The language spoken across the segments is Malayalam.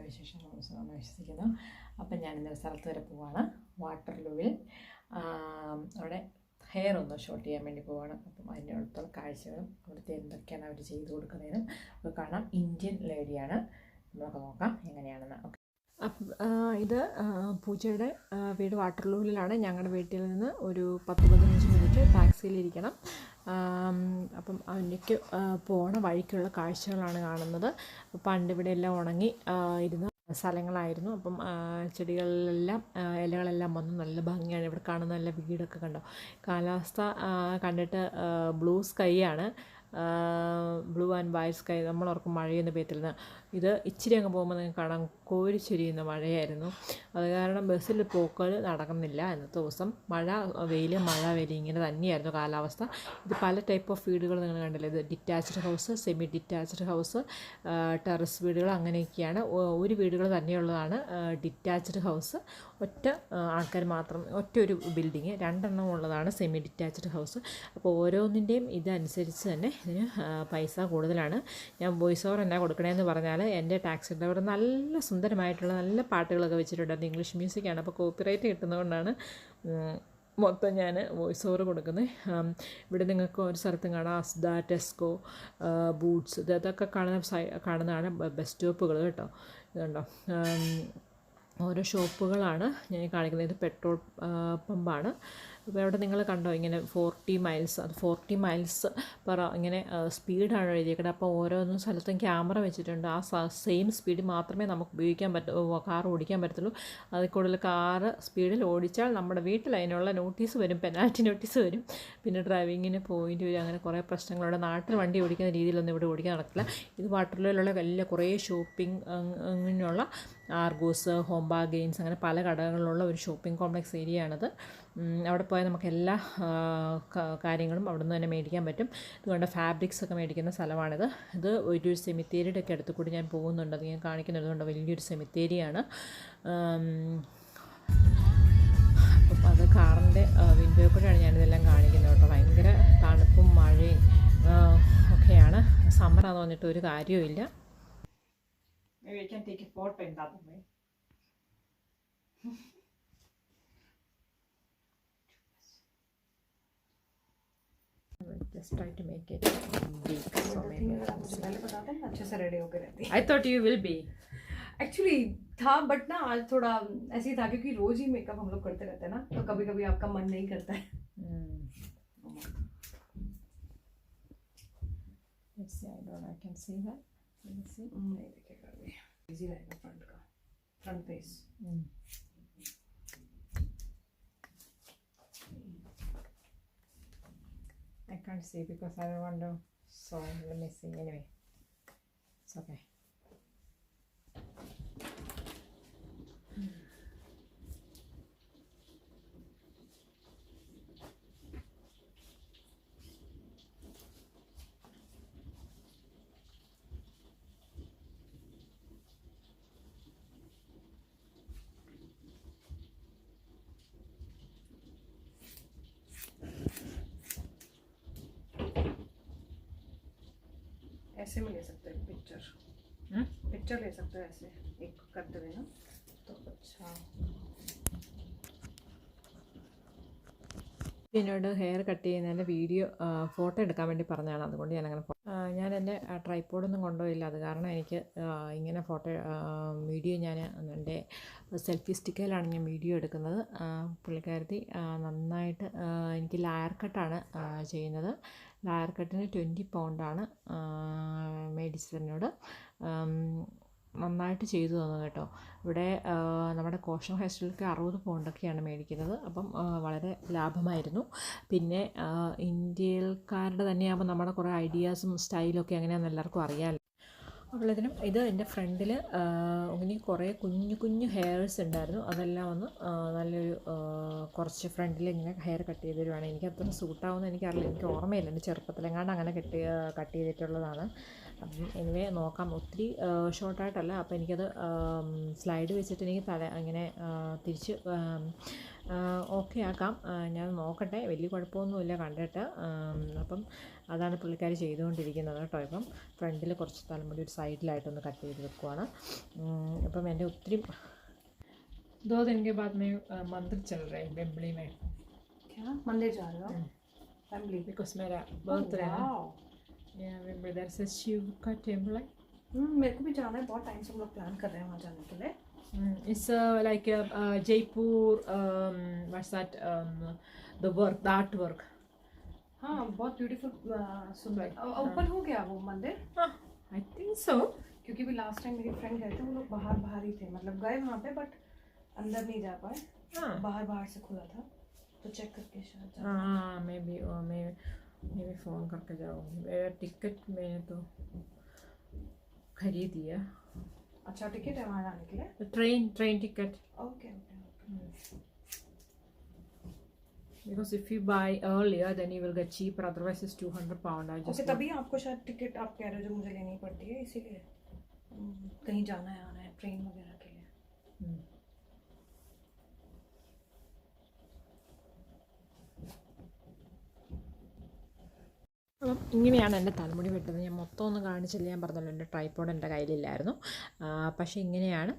വിശേഷങ്ങൾ സുഖമെന്ന് വിശ്വസിക്കുന്നു. അപ്പം ഞാനിന്നൊരു സ്ഥലത്ത് വരെ പോവാണ്, വാട്ടർലൂവിൽ. അവിടെ ഹെയർ ഒന്ന് ഷോട്ട് ചെയ്യാൻ വേണ്ടി പോവാണ്. അപ്പം അതിൻ്റെ അടുത്തുള്ള കാഴ്ചകളും അവിടുത്തെ എന്തൊക്കെയാണ് അവർ ചെയ്ത് കൊടുക്കുന്നതിനും ഒക്കെ കാണാം. ഇന്ത്യൻ ലേഡിയാണ്, നമ്മളൊക്കെ നോക്കാം എങ്ങനെയാണെന്ന്. ഓക്കെ, ഇത് പൂജയുടെ വീട് വാട്ടർലൂവിലാണ്. ഞങ്ങളുടെ വീട്ടിൽ നിന്ന് ഒരു 10-15 മിനിറ്റ് ടാക്സിയിലിരിക്കണം. അപ്പം അതിലേക്ക് പോണ വഴിക്കുള്ള കാഴ്ചകളാണ് കാണുന്നത്. പണ്ട് ഇവിടെ എല്ലാം ഉണങ്ങി ഇരുന്ന സ്ഥലങ്ങളായിരുന്നു. അപ്പം ചെടികളിലെല്ലാം ഇലകളെല്ലാം വന്ന് നല്ല ഭംഗിയാണ്. ഇവിടെ കാണുന്ന നല്ല വീടൊക്കെ കണ്ടോ. കാലാവസ്ഥ കണ്ടിട്ട് ബ്ലൂ സ്കൈ ആണ്, ബ്ലൂ ആൻഡ് വൈറ്റ് സ്കൈ. നമ്മളോർക്കും മഴയൊന്നും പെയ്തിരുന്ന, ഇത് ഇച്ചിരി അങ്ങ് പോകുമ്പോൾ നിങ്ങൾക്ക് കാണാം കോരിച്ചൊരിയുന്ന മഴയായിരുന്നു. അത് കാരണം ബസ്സിൽ പോക്കൽ നടക്കുന്നില്ല. ഇന്നത്തെ ദിവസം മഴ വെയിൽ ഇങ്ങനെ തന്നെയായിരുന്നു കാലാവസ്ഥ. ഇത് പല ടൈപ്പ് ഓഫ് വീടുകൾ നിങ്ങൾ കണ്ടില്ലേ. ഇത് detached house, semi detached house, terrace വീടുകൾ, അങ്ങനെയൊക്കെയാണ്. ഒരു വീടുകൾ തന്നെയുള്ളതാണ് ഡിറ്റാച്ച്ഡ് ഹൗസ്. ഒറ്റ ആൾക്കാർ മാത്രം, ഒറ്റ ഒരു ബിൽഡിങ് 2 എണ്ണം ഉള്ളതാണ് സെമി ഡിറ്റാച്ച്ഡ് ഹൗസ്. അപ്പോൾ ഓരോന്നിൻ്റെയും ഇതനുസരിച്ച് തന്നെ ഇതിന് പൈസ കൂടുതലാണ്. ഞാൻ വോയിസ് ഓവർ എന്നാ കൊടുക്കണമെന്ന് പറഞ്ഞാൽ, എൻ്റെ ടാക്സി ഡ്രൈവർ നല്ല സുന്ദരമായിട്ടുള്ള നല്ല പാട്ടുകളൊക്കെ വെച്ചിട്ടുണ്ട്. ഇംഗ്ലീഷ് മ്യൂസിക്കാണ്, അപ്പോൾ കോപ്പിറൈറ്റ് കിട്ടുന്നതുകൊണ്ടാണ് മൊത്തം ഞാൻ വോയിസ് ഓവർ കൊടുക്കുന്നത്. ഇവിടെ നിങ്ങൾക്ക് ഒരു സ്ഥലത്തും കാണാം അസ്ദ, ടെസ്കോ, ബൂട്ട്സ്, ഇതൊക്കെ കാണുന്നതാണ് ബസ് സ്റ്റോപ്പുകൾ കേട്ടോ. ഇതുണ്ടോ, ഓരോ ഷോപ്പുകളാണ് ഞാൻ കാണിക്കുന്നത്. ഇത് പെട്രോൾ പമ്പാണ്. ഇപ്പോൾ അവിടെ നിങ്ങൾ കണ്ടോ ഇങ്ങനെ 40 മൈൽസ്, അത് 40 മൈൽസ് പെർ ഇങ്ങനെ സ്പീഡാണ് എഴുതിയേക്കുന്നത്. അപ്പോൾ ഓരോന്നും സ്ഥലത്തും ക്യാമറ വെച്ചിട്ടുണ്ട്. ആ സെയിം സ്പീഡ് മാത്രമേ നമുക്ക് ഉപയോഗിക്കാൻ കാർ ഓടിക്കാൻ പറ്റത്തുള്ളൂ. അതിൽ കൂടുതൽ കാറ് സ്പീഡിൽ ഓടിച്ചാൽ നമ്മുടെ വീട്ടിൽ അതിനുള്ള നോട്ടീസ് വരും, പെനാൽറ്റി നോട്ടീസ് വരും. പിന്നെ ഡ്രൈവിങ്ങിന് പോയിൻ്റ് വരും. അങ്ങനെ കുറേ പ്രശ്നങ്ങളുണ്ട്. നാട്ടിൽ വണ്ടി ഓടിക്കുന്ന രീതിയിലൊന്നും ഇവിടെ ഓടിക്കാൻ നടക്കില്ല. ഇത് വാട്ടർലൂവിലുള്ള വലിയ കുറേ ഷോപ്പിംഗ് അങ്ങനെയുള്ള ആർഗോസ്, ഹോം ബാർഗെയിൻസ്, അങ്ങനെ പല കടകളിലുള്ള ഒരു ഷോപ്പിംഗ് കോംപ്ലക്സ് ഏരിയയാണിത്. അവിടെ പോയാൽ നമുക്ക് എല്ലാ കാര്യങ്ങളും അവിടെ നിന്ന് തന്നെ മേടിക്കാൻ പറ്റും. ഇതുകൊണ്ട് ഫാബ്രിക്സ് ഒക്കെ മേടിക്കുന്ന സ്ഥലമാണിത്. ഇത് ഒരു സെമിത്തേരിയുടെ ഒക്കെ അടുത്ത് കൂടി ഞാൻ പോകുന്നുണ്ട്. അത് ഞാൻ കാണിക്കുന്നത് കൊണ്ട് വലിയൊരു സെമിത്തേരിയാണ്. അപ്പം അത് കാറിൻ്റെ വിൻഡോയിൽ കൂടെയാണ് ഞാനിതെല്ലാം കാണിക്കുന്നത് കേട്ടോ. ഭയങ്കര തണുപ്പും മഴയും ഒക്കെയാണ്. സമ്മറാന്ന് പറഞ്ഞിട്ട് ഒരു കാര്യവുമില്ല. Maybe I can take a photo in that way. Just try to make it big. So maybe अच्छे से ready होकर रहती है. I thought you will be. Actually था, but ना आज थोड़ा ऐसे ही था क्योंकि रोज ही मेकअप हम लोग करते रहते हैं ना, तो कभी कभी आपका मन नहीं करता है. Let's see. I can see that. Let's see. नहीं दिखेगा अभी. Easy रहेगा front face. I can't see because I don't want to. So let me see. Anyway, it's okay. ऐसे में ले सकते हैं पिक्चर ले सकते हैं ऐसे एक करते हुए ना, तो अच्छा. എന്നോട് ഹെയർ കട്ട് ചെയ്യുന്നതിൻ്റെ വീഡിയോ ഫോട്ടോ എടുക്കാൻ വേണ്ടി പറഞ്ഞതാണ്. അതുകൊണ്ട് ഞാനങ്ങനെ ഞാൻ എൻ്റെ ട്രൈപ്പോഡൊന്നും കൊണ്ടുപോയില്ല. അത് കാരണം എനിക്ക് ഇങ്ങനെ വീഡിയോ ഞാൻ എൻ്റെ സെൽഫി സ്റ്റിക്കയിലാണ് ഞാൻ വീഡിയോ എടുക്കുന്നത്. പുള്ളിക്കാരത്തി നന്നായിട്ട് എനിക്ക് ലായർ കട്ടാണ് ചെയ്യുന്നത്. ലായർ കട്ടിന് 20 പൗണ്ടാണ് മേടിച്ചതിനോട്. നന്നായിട്ട് ചെയ്തു തന്നു കേട്ടോ. ഇവിടെ നമ്മുടെ കോഷൻ ഹെയർ സ്റ്റൈലൊക്കെ 60 പൗണ്ടൊക്കെയാണ് മേടിക്കുന്നത്. അപ്പം വളരെ ലാഭമായിരുന്നു. പിന്നെ ഇന്ത്യക്കാരുടെ തന്നെയാകുമ്പോൾ നമ്മുടെ കുറേ ഐഡിയാസും സ്റ്റൈലൊക്കെ എങ്ങനെയാണെന്ന് എല്ലാവർക്കും അറിയാമല്ലോ. അപ്പോഴതിനും ഇത് എൻ്റെ ഫ്രണ്ടിൽ ഇനി കുറേ കുഞ്ഞു ഹെയർസ് ഉണ്ടായിരുന്നു. അതെല്ലാം ഒന്ന് നല്ലൊരു കുറച്ച് ഫ്രണ്ടിൽ ഇങ്ങനെ ഹെയർ കട്ട് ചെയ്ത് തരുവാണ്. എനിക്ക് അത്ര സൂട്ടാവുമെന്ന് എനിക്കറിയില്ല, എനിക്ക് ഓർമ്മയില്ല. എൻ്റെ ചെറുപ്പത്തിലെങ്ങാണ്ട് അങ്ങനെ കട്ട് ചെയ്തിട്ടുള്ളതാണ്. അപ്പം എനിവേ നോക്കാം. ഒത്തിരി ഷോർട്ടായിട്ടല്ല. അപ്പോൾ എനിക്കത് സ്ലൈഡ് വെച്ചിട്ട് എനിക്ക് ഇങ്ങനെ തിരിച്ച് ഓക്കെ ആക്കാം. ഞാൻ നോക്കട്ടെ, വലിയ കുഴപ്പമൊന്നുമില്ല കണ്ടിട്ട്. അപ്പം അതാണ് പുള്ളിക്കാരി ചെയ്തുകൊണ്ടിരിക്കുന്നത് കേട്ടോ. ഇപ്പം ഫ്രണ്ടിൽ കുറച്ച് തലമുടി ഒരു സൈഡിലായിട്ടൊന്ന് കട്ട് ചെയ്ത് വെക്കുവാണ്. അപ്പം എൻ്റെ ഒത്തിരി 2 दिन के बाद मैं मंदिर चल रहे हैं बेम्बली में. क्या मंदिर जा रहे हो? फैमिली? बिकॉज मेरा बर्थडे है. या बेम्बली देयर इज शिव का टेम्पल है. मेरे को भी जाना है, बहुत टाइम से हम लोग प्लान कर रहे हैं वहाँ जाने के लिए. It's like Jaipur, what's that, the work, the artwork. हाँ बहुत ब्यूटीफुल, सुंदर. ओपन हो गया वो मंदिर? I think so. क्योंकि भी लास्ट टाइम मेरी फ्रेंड गए थे, वो लोग बाहर ही थे, मतलब गए वहाँ पे बट अंदर नहीं जा पाए. बाहर से खुला था, तो चेक करके शायद. हाँ मैं फ़ोन करके जाऊँगी. मेरा टिकट मैंने तो खरीद दिया. अच्छा टिकट है वहाँ जाने के लिए? Train ticket. Okay. Because if you buy earlier then you will get cheaper, otherwise it's 200 pound. I just तभी आपको शायद टिकट आप कह रहे हो जो मुझे लेनी पड़ती है, इसीलिए कहीं जाना है आना है ट्रेन वगैरह के लिए. അപ്പം ഇങ്ങനെയാണ് എൻ്റെ തലമുടി വെട്ടുന്നത്. ഞാൻ മൊത്തം ഒന്നും കാണിച്ചില്ല, ഞാൻ പറഞ്ഞല്ലോ എൻ്റെ ട്രൈപോഡ് എൻ്റെ കയ്യിലില്ലായിരുന്നു. പക്ഷേ ഇങ്ങനെയാണ്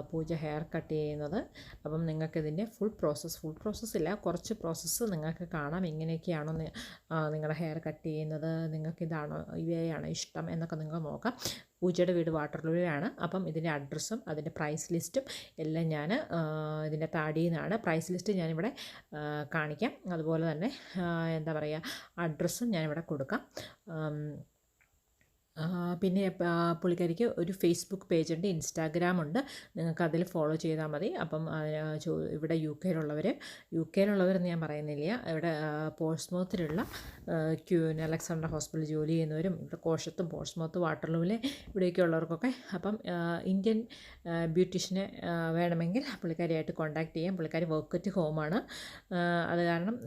പൂജ ഹെയർ കട്ട് ചെയ്യുന്നത്. അപ്പം നിങ്ങൾക്കിതിൻ്റെ ഫുൾ പ്രോസസ്സ് ഇല്ല, കുറച്ച് പ്രോസസ്സ് നിങ്ങൾക്ക് കാണാം. എങ്ങനെയൊക്കെയാണോ നിങ്ങളുടെ ഹെയർ കട്ട് ചെയ്യുന്നത്, നിങ്ങൾക്കിതാണോ ഇവയാണോ ഇഷ്ടം എന്നൊക്കെ നിങ്ങൾക്ക് നോക്കാം. പൂജയുടെ വീട് വാട്ടർലൂവിലാണ്. അപ്പം ഇതിൻ്റെ അഡ്രസ്സും അതിൻ്റെ പ്രൈസ് ലിസ്റ്റും എല്ലാം ഞാൻ ഇതിൻ്റെ താടിയിൽ നിന്നാണ്. പ്രൈസ് ലിസ്റ്റ് ഞാനിവിടെ കാണിക്കാം. അതുപോലെ തന്നെ എന്താ പറയുക, അഡ്രസ്സും ഞാനിവിടെ കൊടുക്കാം. പിന്നെ പുള്ളിക്കാരിക്ക് ഒരു ഫേസ്ബുക്ക് പേജുണ്ട്, ഇൻസ്റ്റാഗ്രാമുണ്ട്. നിങ്ങൾക്ക് അതിൽ ഫോളോ ചെയ്താൽ മതി. അപ്പം ഇവിടെ യു കെയിലുള്ളവരെന്ന് ഞാൻ പറയുന്നില്ല, ഇവിടെ പോർട്സ്മൗത്തിലുള്ള അലക്സാണ്ടർ ഹോസ്പിറ്റലിൽ ജോലി ചെയ്യുന്നവരും ഇവിടെ കോഷത്തും പോർട്സ്മൗത്ത് വാട്ടർലൂവിലെ ഇവിടെയൊക്കെ ഉള്ളവർക്കൊക്കെ അപ്പം ഇന്ത്യൻ ബ്യൂട്ടീഷ്യനെ വേണമെങ്കിൽ പുള്ളിക്കാരിയായിട്ട് കോൺടാക്റ്റ് ചെയ്യാം. പുള്ളിക്കാരി വർക്ക് അറ്റ് ഹോമാണ്. അത് കാരണം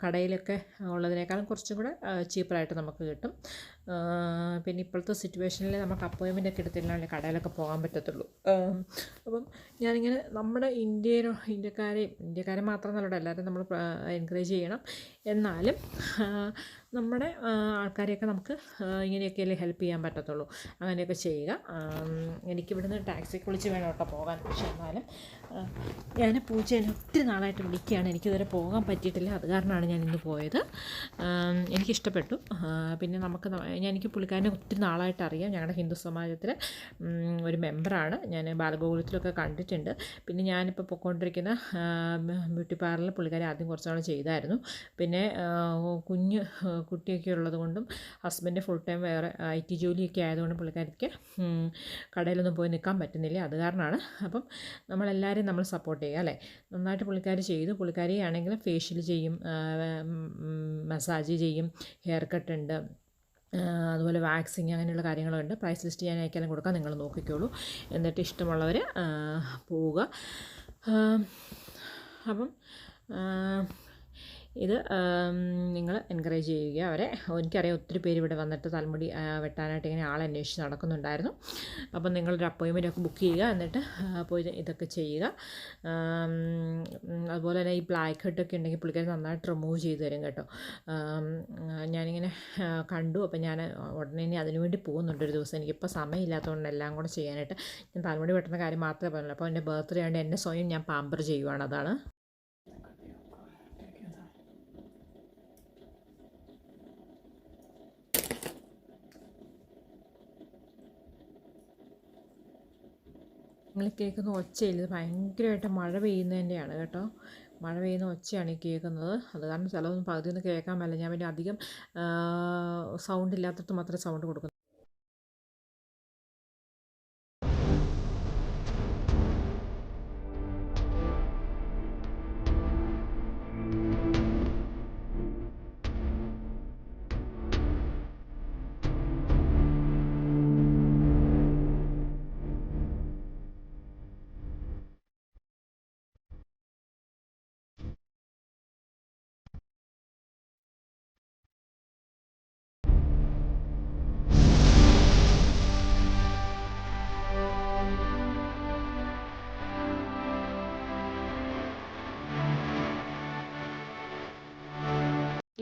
കടയിലൊക്കെ ഉള്ളതിനേക്കാളും കുറച്ചും കൂടെ ചീപ്പറായിട്ട് നമുക്ക് കിട്ടും. പിന്നെ ഇപ്പോഴത്തെ സിറ്റുവേഷനിൽ നമുക്ക് അപ്പോയിൻമെൻ്റ് ഒക്കെ എടുത്തില്ലാണ്ട് കടയിലൊക്കെ പോകാൻ പറ്റത്തുള്ളൂ. അപ്പം ഞാനിങ്ങനെ നമ്മുടെ ഇന്ത്യക്കാരെ മാത്രമെന്നല്ല, എല്ലാവരും നമ്മൾ എൻകറേജ് ചെയ്യണം. എന്നാലും നമ്മുടെ ആൾക്കാരെയൊക്കെ നമുക്ക് ഇങ്ങനെയൊക്കെയല്ലേ ഹെൽപ്പ് ചെയ്യാൻ പറ്റത്തുള്ളൂ. അങ്ങനെയൊക്കെ ചെയ്യുക. എനിക്കിവിടുന്ന് ടാക്സിക്ക് വിളിച്ച് വേണം കേട്ടോ പോകാൻ. പക്ഷേ എന്നാലും ഞാൻ പൂജേനെ ഒത്തിരി നാളായിട്ട് വിളിക്കുകയാണ്, എനിക്കിതുവരെ പോകാൻ പറ്റിയിട്ടില്ല. അത് കാരണമാണ് ഞാൻ ഇന്ന് പോയത്. എനിക്കിഷ്ടപ്പെട്ടു. പിന്നെ എനിക്ക് പുള്ളിക്കാരനെ ഒത്തിരി നാളായിട്ട് അറിയാം. ഞങ്ങളുടെ ഹിന്ദു സമാജത്തിൽ ഒരു മെമ്പറാണ്. ഞാൻ ബാലഗോകുലത്തിലൊക്കെ കണ്ടിട്ടുണ്ട്. പിന്നെ ഞാനിപ്പോൾ പൊയ്ക്കൊണ്ടിരിക്കുന്ന ബ്യൂട്ടി പാർലറിൽ പുള്ളിക്കാരി ആദ്യം കുറച്ച് നാൾ ചെയ്തായിരുന്നു. പിന്നെ കുട്ടിയൊക്കെ ഉള്ളത് കൊണ്ടും ഹസ്ബൻഡ് ഫുൾ ടൈം വേറെ IT ജോലിയൊക്കെ ആയതുകൊണ്ട് പുള്ളിക്കാരിക്ക് കടയിലൊന്നും പോയി നിൽക്കാൻ പറ്റുന്നില്ല. അത് കാരണമാണ്. അപ്പം നമ്മളെല്ലാവരും നമ്മൾ സപ്പോർട്ട് ചെയ്യുക അല്ലേ. നന്നായിട്ട് പുള്ളിക്കാരി ചെയ്തു. പുള്ളിക്കാരി ആണെങ്കിൽ ഫേഷ്യൽ ചെയ്യും, മസാജ് ചെയ്യും, ഹെയർ കട്ട് ഉണ്ട്, അതുപോലെ വാക്സിങ്, അങ്ങനെയുള്ള കാര്യങ്ങളുണ്ട്. പ്രൈസ് ലിസ്റ്റ് ഞാൻ അയക്കാനും കൊടുക്കാം, നിങ്ങൾ നോക്കിക്കോളൂ. എന്നിട്ട് ഇഷ്ടമുള്ളവർ പോവുക. അപ്പം ഇത് നിങ്ങൾ എൻകറേജ് ചെയ്യുക അവരെ. എനിക്കറിയാം ഒത്തിരി പേര് ഇവിടെ വന്നിട്ട് തലമുടി വെട്ടാനായിട്ട് ഇങ്ങനെ ആളെ അന്വേഷിച്ച് നടക്കുന്നുണ്ടായിരുന്നു. അപ്പം നിങ്ങളൊരു അപ്പോയിൻമെൻ്റ് ഒക്കെ ബുക്ക് ചെയ്യുക, എന്നിട്ട് പോയി ഇതൊക്കെ ചെയ്യുക. അതുപോലെ തന്നെ ഈ ബ്ലാക്ക് ഹെഡൊക്കെ ഉണ്ടെങ്കിൽ പുള്ളിക്കാരി നന്നായിട്ട് റിമൂവ് ചെയ്ത് തരും കേട്ടോ. ഞാനിങ്ങനെ കണ്ടു. അപ്പം ഞാൻ ഉടനെ ഇനി അതിനുവേണ്ടി പോകുന്നുണ്ട് ഒരു ദിവസം. എനിക്കിപ്പോൾ സമയമില്ലാത്തതുകൊണ്ട് എല്ലാം കൂടെ ചെയ്യാനായിട്ട്. ഞാൻ തലമുടി വെട്ടുന്ന കാര്യം മാത്രമേ പറഞ്ഞുള്ളൂ. അപ്പോൾ എൻ്റെ ബർത്ത്ഡേ ആയതുകൊണ്ട് എന്നെ സ്വയം ഞാൻ പാമ്പർ ചെയ്യുവാണ്. അതാണ് നിങ്ങൾ കേൾക്കുന്ന ഒച്ചയില്ല, ഇത് ഭയങ്കരമായിട്ട് മഴ പെയ്യുന്നതിൻ്റെയാണ് കേട്ടോ. മഴ പെയ്യുന്ന ഒച്ചയാണ് ഈ കേൾക്കുന്നത്. അത് കാരണം ചിലതൊന്നും പകുതിയൊന്നും കേൾക്കാൻ പറ്റില്ല. ഞാൻ പിന്നെ അധികം സൗണ്ട് ഇല്ലാത്തടത്ത് മാത്രമേ സൗണ്ട് കൊടുക്കുന്നു.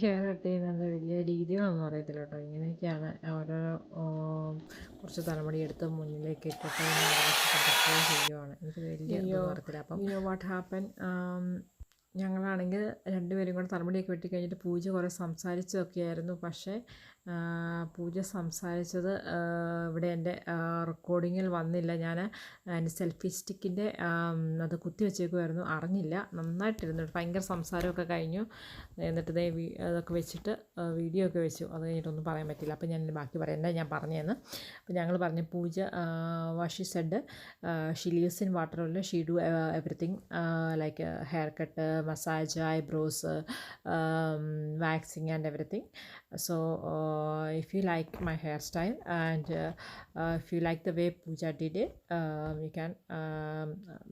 ഹെയർ കട്ട് ചെയ്യുന്നത് വലിയ രീതികളൊന്നും അറിയത്തില്ല കേട്ടോ. ഇങ്ങനെയൊക്കെയാണ് ഓരോരോ കുറച്ച് തലമുടി എടുത്ത് മുന്നിലേക്ക് ഇട്ടിട്ട് ചെയ്യുവാണ്. എനിക്ക് വലിയ ഇതൊന്നും അറിയത്തില്ല. അപ്പം വാട്ട് ഹാപ്പൻ, ഞങ്ങളാണെങ്കിൽ രണ്ടുപേരും കൂടെ തലമുടിയൊക്കെ വെട്ടിക്കഴിഞ്ഞിട്ട് പൂജ കുറേ സംസാരിച്ചതൊക്കെ ആയിരുന്നു. പക്ഷേ പൂജ സംസാരിച്ചത് ഇവിടെ എൻ്റെ റെക്കോർഡിങ്ങിൽ വന്നില്ല. ഞാൻ എൻ്റെ സെൽഫി സ്റ്റിക്കിൻ്റെ അത് കുത്തി വെച്ചേക്കുമായിരുന്നു, അറിഞ്ഞില്ല. നന്നായിട്ടിരുന്നു, ഭയങ്കര സംസാരമൊക്കെ കഴിഞ്ഞു. എന്നിട്ട് അതൊക്കെ വെച്ചിട്ട് വീഡിയോ ഒക്കെ വെച്ചു. അത് കഴിഞ്ഞിട്ടൊന്നും പറയാൻ പറ്റില്ല. അപ്പോൾ ഞാൻ ബാക്കി പറയാം, എന്താ ഞാൻ പറഞ്ഞതെന്ന്. അപ്പോൾ ഞങ്ങൾ പറഞ്ഞു Pooja Vashi said she leaves in water oil, she do everything like hair cut, massage, eyebrows, waxing and everything. So if you like my hairstyle and if you like the way Pooja did it, you can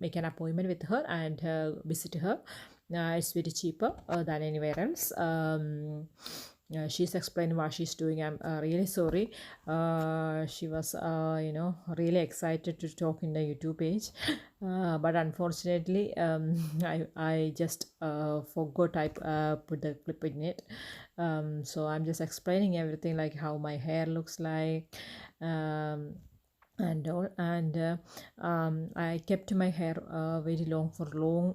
make an appointment with her and visit her. It's very cheaper than anywhere else. She's explained what she's doing. I'm really sorry. She was really excited to talk in the YouTube page, but unfortunately I just forgot I put the clip in it. So I'm just explaining everything, like how my hair looks like and all. And I kept my hair very long for long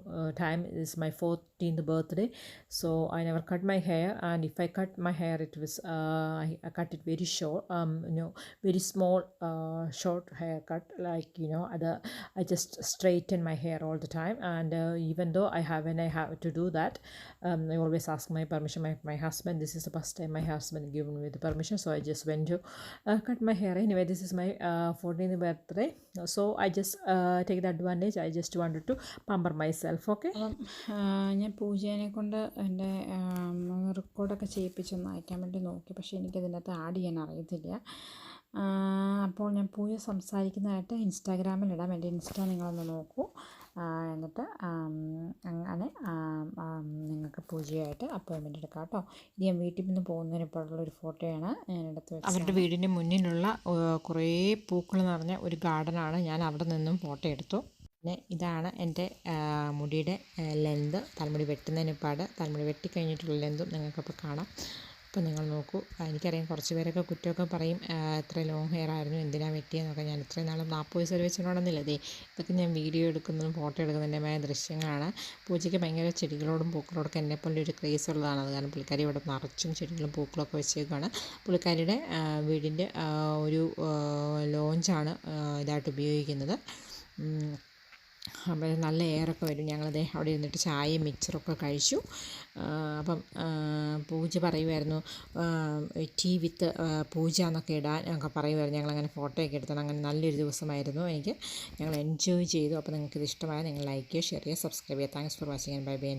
time. It is my 14th birthday, so I never cut my hair. And if I cut my hair, it was I cut it very short, very small short haircut, like I just straighten my hair all the time. And even though when I have to do that, I always ask my permission, my husband. This is the first time my husband given me the permission, so I just went to cut my hair. Anyway, this is my 14th birthday, so I just take the advantage. I just wanted to pamper myself. Okay. ഞാൻ പൂജേനെ കൊണ്ട് എൻ്റെ റെക്കോർഡൊക്കെ ചെയ്യിപ്പിച്ചൊന്ന് അയക്കാൻ വേണ്ടി നോക്കി, പക്ഷേ എനിക്കതിനകത്ത് ആഡ് ചെയ്യാൻ അറിയത്തില്ല. അപ്പോൾ ഞാൻ പൂജ സംസാരിക്കുന്നതായിട്ട് ഇൻസ്റ്റാഗ്രാമിൽ ഇടാം. എൻ്റെ ഇൻസ്റ്റാ നിങ്ങളൊന്ന് നോക്കൂ. എന്നിട്ട് അങ്ങനെ നിങ്ങൾക്ക് പൂജയായിട്ട് അപ്പോയിൻമെൻ്റ് എടുക്കാം കേട്ടോ. ഇത് ഞാൻ വീട്ടിൽ നിന്ന് പോകുന്നതിന് ഇപ്പോഴുള്ളൊരു ഫോട്ടോയാണ് ഞാൻ എടുത്ത് വെച്ചത്. അവരുടെ വീടിൻ്റെ മുന്നിലുള്ള കുറേ പൂക്കൾ നിറഞ്ഞ ഒരു ഗാർഡനാണ്. ഞാൻ അവിടെ നിന്നും ഫോട്ടോ എടുത്തു. പിന്നെ ഇതാണ് എൻ്റെ മുടിയുടെ ലെന്ത്. തലമുടി വെട്ടുന്നതിന് പാട്, തലമുടി വെട്ടിക്കഴിഞ്ഞിട്ടുള്ള ലെന്തും നിങ്ങൾക്കപ്പോൾ കാണാം. അപ്പോൾ നിങ്ങൾ നോക്കൂ. എനിക്കറിയാം കുറച്ച് പേരൊക്കെ കുറ്റമൊക്കെ പറയും, എത്ര ലോങ് ഹെയർ ആയിരുന്നു, എന്തിനാണ് വെട്ടിയെന്നൊക്കെ. ഞാൻ ഇത്രയും നാളും 40 വയസ്സ് വരെ വെച്ചിട്ടുണ്ടെന്നില്ല. ഇതൊക്കെ ഞാൻ വീഡിയോ എടുക്കുന്നതും ഫോട്ടോ എടുക്കുന്നതിൻ്റെമായ ദൃശ്യങ്ങളാണ്. പൂജയ്ക്ക് ഭയങ്കര ചെടികളോടും പൂക്കളോടൊക്കെ എന്നെപ്പോലെ ഒരു ക്രേസ് ഉള്ളതാണ്. അത് കാരണം പുള്ളിക്കാരി ഇവിടെ നിറച്ചും ചെടികളും പൂക്കളൊക്കെ വെച്ചേക്കാണ്. പുള്ളിക്കാരിയുടെ വീടിൻ്റെ ഒരു ലോഞ്ചാണ് ഇതായിട്ട് ഉപയോഗിക്കുന്നത്. അപ്പം നല്ല എയറൊക്കെ വരും. ഞങ്ങളത് അവിടെ ഇരുന്നിട്ട് ചായയും മിക്സറൊക്കെ കഴിച്ചു. അപ്പം പൂജ പറയുമായിരുന്നു ടീ വിത്ത് പൂജ എന്നൊക്കെ ഇടാൻ ഞങ്ങൾക്ക് പറയുമായിരുന്നു. ഞങ്ങളങ്ങനെ ഫോട്ടോയൊക്കെ എടുത്തണം. അങ്ങനെ നല്ലൊരു ദിവസമായിരുന്നു എനിക്ക്. ഞങ്ങൾ എൻജോയ് ചെയ്തു. അപ്പോൾ നിങ്ങൾക്കിത് ഇഷ്ടമായ നിങ്ങൾ ലൈക്ക് ചെയ്യുക, ഷെയർ ചെയ്യുക, സബ്സ്ക്രൈബ് ചെയ്യുക. Thanks for watching and bye bye.